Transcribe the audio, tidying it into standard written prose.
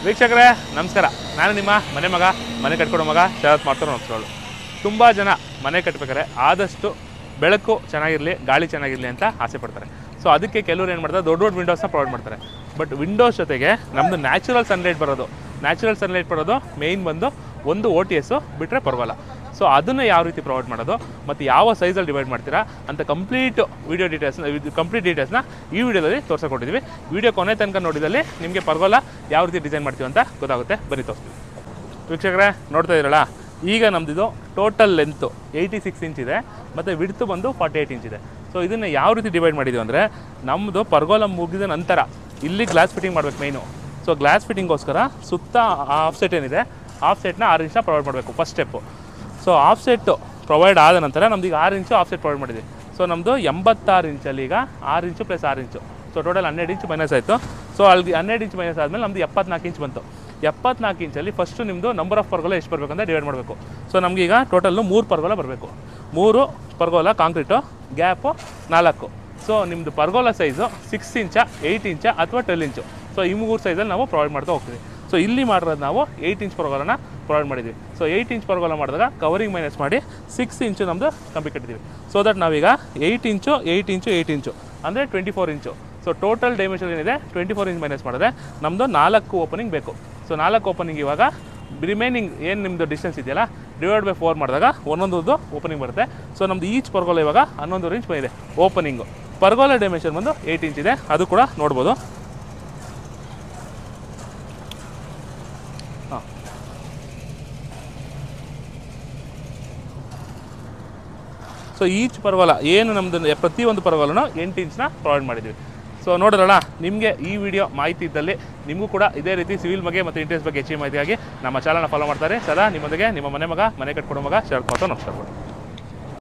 ವೀಕ್ಷಕರೇ ನಮಸ್ಕಾರ. ನಾನು ನಿಮ್ಮ ಮನೆ ಮಗ, ಮನೆ ಕಟ್ಕೊಡೋ ಮಗ ಶರತ್ ಮಾಡ್ತಾರೋ ನಮಸ್ಕಾರಗಳು. ತುಂಬ ಜನ ಮನೆ ಕಟ್ಟಬೇಕಾದ್ರೆ ಆದಷ್ಟು ಬೆಳಕು ಚೆನ್ನಾಗಿರಲಿ, ಗಾಳಿ ಚೆನ್ನಾಗಿರಲಿ ಅಂತ ಆಸೆ ಪಡ್ತಾರೆ. ಸೊ ಅದಕ್ಕೆ ಕೆಲವರು ಏನು ಮಾಡ್ತಾರೆ, ದೊಡ್ಡ ದೊಡ್ಡ ವಿಂಡೋಸ್ನ ಪ್ರೊವೈಡ್ ಮಾಡ್ತಾರೆ. ಬಟ್ ವಿಂಡೋಸ್ ಜೊತೆಗೆ ನಮ್ಮದು ನ್ಯಾಚುರಲ್ ಸನ್ಲೈಟ್ ಬರೋದು ಮೇಯ್ನ್ ಬಂದು ಒಂದು OTS ಬಿಟ್ಟರೆ ಪರವಾಗಿಲ್ಲ. ಸೊ ಅದನ್ನು ಯಾವ ರೀತಿ ಪ್ರೊವೈಡ್ ಮಾಡೋದು ಮತ್ತು ಯಾವ ಸೈಜಲ್ಲಿ ಡಿವೈಡ್ ಮಾಡ್ತೀರಾ ಅಂತ ಕಂಪ್ಲೀಟ್ ಡೀಟೇಲ್ಸ್ನ ಈ ವಿಡಿಯೋದಲ್ಲಿ ತೋರಿಸ್ಕೊಟ್ಟಿದ್ದೀವಿ. ವಿಡಿಯೋ ಕೊನೆ ತನಕ ನೋಡಿದಲ್ಲಿ ನಿಮಗೆ ಪರವಾಗಿಲ್ಲ ಯಾವ ರೀತಿ ಡಿಸೈನ್ ಮಾಡ್ತೀವಿ ಅಂತ ಗೊತ್ತಾಗುತ್ತೆ. ಬನ್ನಿ ತೋರಿಸ್ತೀವಿ. ವೀಕ್ಷಕರೇ ನೋಡ್ತಾ ಇದ್ದೀರಲ್ಲ, ಈಗ ನಮ್ಮದಿದು ಟೋಟಲ್ ಲೆಂತು 86 ಇಂಚ್ ಇದೆ ಮತ್ತು ವಿಡ್ತು ಬಂದು 48 ಇಂಚ್ ಇದೆ. ಸೊ ಇದನ್ನು ಯಾವ ರೀತಿ ಡಿವೈಡ್ ಮಾಡಿದ್ದೀವಿ ಅಂದರೆ, ನಮ್ಮದು ಪರ್ಗೋಲ ಮುಗಿದ ನಂತರ ಇಲ್ಲಿ ಗ್ಲಾಸ್ ಫಿಟ್ಟಿಂಗ್ ಮಾಡಬೇಕು ಮೇಯ್ನು. ಸೊ ಗ್ಲಾಸ್ ಫಿಟ್ಟಿಂಗೋಸ್ಕರ ಸುತ್ತ ಆಫ್ಸೆಟ್ ಏನಿದೆ, ಆಫ್ಸೆಟ್ನ 6 ಇಂಚ್ನ ಪ್ರೊವೈಡ್ ಮಾಡಬೇಕು first step. So offset provide ಆದ ನಂತರ ನಮ್ದು ಈಗ 6 ಇಂಚು ಆಫ್ಸೆಟ್ ಪ್ರೊವೈಡ್ ಮಾಡಿದ್ವಿ. ಸೊ ನಮ್ಮದು 86 ಇಂಚಲ್ಲಿ ಈಗ 6 ಇಂಚು ಪ್ಲಸ್ 6 ಇಂಚು, ಸೊ ಟೋಟಲ್ 12 ಇಂಚು ಮೈನಸ್ ಆಯಿತು. ಸೊ ಅಲ್ಲಿ 12 ಇಂಚು ಮೈನಸ್ ಆದಮೇಲೆ ನಮ್ಮದು 74 ಇಂಚ್ ಬಂತು. 74 ಇಂಚಲ್ಲಿ ಫಸ್ಟು ನಿಮ್ಮದು ನಂಬರ್ ಆಫ್ ಪರ್ಗೋಲ ಎಷ್ಟು ಬರಬೇಕು ಅಂತ ಡಿವೈಡ್ ಮಾಡಬೇಕು. ಸೊ ನಮಗೀಗ ಟೋಟಲ್ಲು 3 ಪರ್ಗೋಲ ಬರಬೇಕು. 3 ಪರ್ಗೋಲ ಕಾಂಕ್ರೀಟು, ಗ್ಯಾಪು 4. ಸೊ ನಿಮ್ಮದು ಪರ್ಗೋಲ ಸೈಜು 6 ಇಂಚಾ, 8 ಇಂಚಾ ಅಥವಾ 12 ಇಂಚು. ಸೊ ಈ 3 ಸೈಜಲ್ಲಿ ನಾವು ಪ್ರೊವೈಡ್ ಮಾಡ್ತಾ ಹೋಗ್ತೀವಿ. ಸೊ ಇಲ್ಲಿ ಮಾಡಿರೋದು ನಾವು 8 ಇಂಚ್ ಪರ್ಗೋಲನ ಪ್ರೊವೈಡ್ ಮಾಡಿದ್ವಿ. ಸೊ 8 ಇಂಚ್ ಪರ್ಗೋಲ ಮಾಡಿದಾಗ ಕವರಿಂಗ್ ಮೈನಸ್ ಮಾಡಿ 6 ಇಂಚು ನಮ್ಮದು ಕಂಪ್ಲೀಟ್ ಕಟ್ಟಿದ್ದೀವಿ. ಸೊ ದಟ್ ನಾವೀಗ 8 ಇಂಚು 8 ಇಂಚು 8 ಇಂಚು ಅಂದರೆ 24 ಇಂಚು. ಸೊ ಟೋಟಲ್ ಡೈಮೆನ್ಷನ್ ಏನಿದೆ 24 ಇಂಚ್ ಮೈನಸ್ ಮಾಡಿದ್ರೆ ನಮ್ಮದು 4 ಓಪನಿಂಗ್ ಬೇಕು. ಸೊ 4 ಓಪನಿಂಗ್ ಇವಾಗ ರಿಮೈನಿಂಗ್ ಏನು ನಿಮ್ಮದು ಡಿಸ್ಟೆನ್ಸ್ ಇದೆಯಲ್ಲ, ಡಿವೈಡ್ ಬೈ 4 ಮಾಡಿದಾಗ ಒಂದೊಂದು ಓಪನಿಂಗ್ ಬರುತ್ತೆ. ಸೊ ನಮ್ಮದು ಈಚ್ ಪರ್ಗೋಲ ಇವಾಗ 11 ಇಂಚ್ ಇದೆ ಓಪನಿಂಗು. ಪರ್ಗೋಲ ಡೈಮೆನ್ಷನ್ ಬಂದು 8 ಇಂಚ್ ಇದೆ, ಅದು ಕೂಡ ನೋಡ್ಬೋದು. ಹಾಂ, ಸೊ ಈಚ್ ಪರ್ಗೋಲ ಏನು ನಮ್ಮದು ಪ್ರತಿಯೊಂದು ಪರ್ಗೋಲನೂ 8 ಇಂಚ್ನ ಪ್ರೊವೈಡ್ ಮಾಡಿದ್ವಿ. ಸೊ ನೋಡಿದ್ರಲ್ಲ, ನಿಮಗೆ ಈ ವಿಡಿಯೋ ಮಾಹಿತಿ ಇದ್ದಲ್ಲಿ ನಿಮಗೂ ಕೂಡ ಇದೇ ರೀತಿ ಸಿವಿಲ್ ಬಗ್ಗೆ ಮತ್ತು ಇಂಟೀರಿಯರ್ಸ್ ಬಗ್ಗೆ ಹೆಚ್ಚಿನ ಮಾಹಿತಿಯಾಗಿ ನಮ್ಮ ಚಾನಲ್ನ ಫಾಲೋ ಮಾಡ್ತಾರೆ. ಸದಾ ನಿಮ್ಮೊಂದಿಗೆ ನಿಮ್ಮ ಮನೆ ಮಗ, ಮನೆ ಕಟ್ಕೊಡೋ ಮಗ ಶರತ್ ಮಾತು. ನಮಸ್ಕಾರ.